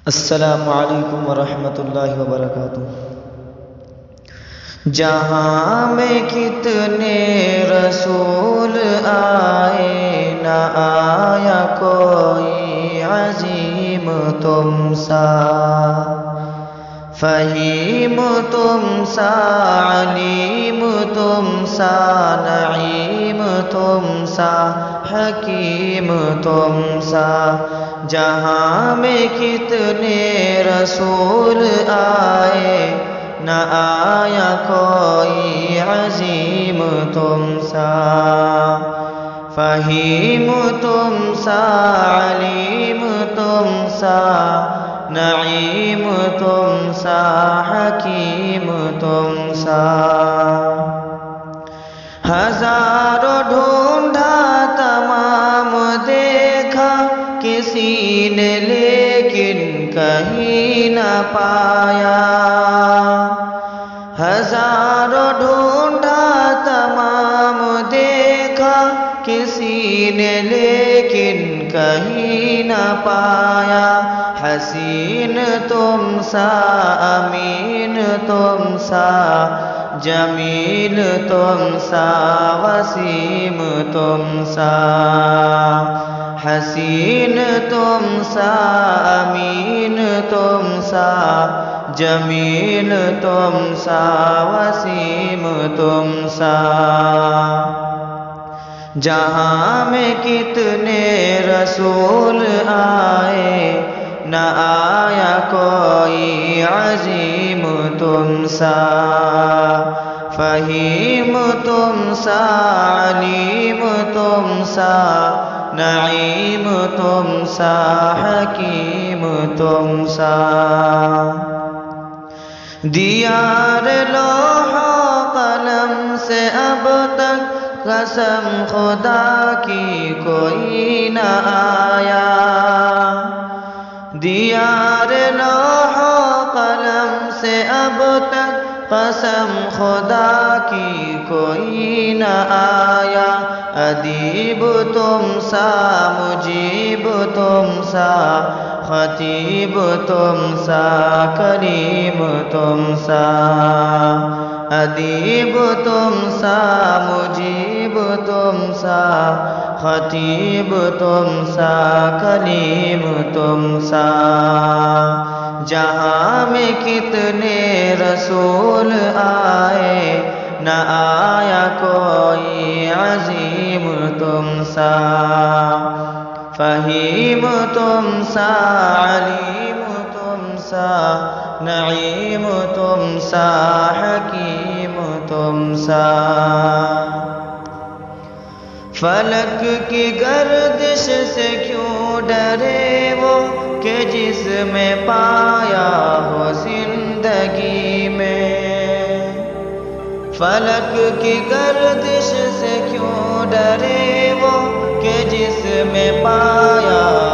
السلام علیکم ورحمۃ اللہ وبرکاتہ۔ جہاں میں کتنے رسول آئے، نہ آیا کوئی عظیم تم سا، فہیم تم سا، علیم تم سا، نعیم تم سا، حکیم تم سا۔ جہاں میں کتنے رسول آئے، نہ آیا کوئی عظیم تم سا، فہیم تم سا، علیم تم سا، نعیم تم سا، حکیم تم سا۔ ہزاروں ڈھونڈا تمام دیکھا، کسی نے لیکن کہیں نہ پایا۔ ہزاروں ڈھونڈا تمام دیکھا، کسی نے لیکن کہیں نہ پایا۔ حسین تم سا، امین تم سا، جمیل تم سا، وسیم تم سا۔ حسین تم سا، امین تم سا، جمیل تم سا، وسیم تم سا۔ جہاں میں کتنے رسول آئے، نہ آیا کوئی عظیم تم سا، فہیم تم سا، علیم تم سا، نعیم تم سا، حکیم تم سا۔ دیار لوح و قلم سے اب تک قسم خدا کی کوئی نہ آیا۔ دیار لوح و قلم سے اب تک قسم خدا کی کوئی نہ آیا۔ ادیب تم سا، مجیب تم سا، خطیب تم سا، کریم تم سا۔ ادیب تم سا، مجیب تم سا، خطیب تم سا، کریم تم سا۔ جہاں میں کتنے رسول آئے، نہ آیا کوئی عظیم تم سا، فہیم تم سا، علیم تم سا، نعیم تم سا، حکیم تم سا۔ فلک کی گردش سے کیوں ڈرے وہ، کہ جس میں پایا ہو زندگی میں۔ فلک کی گردش سے کیوں ڈرے وہ، کہ جس میں پایا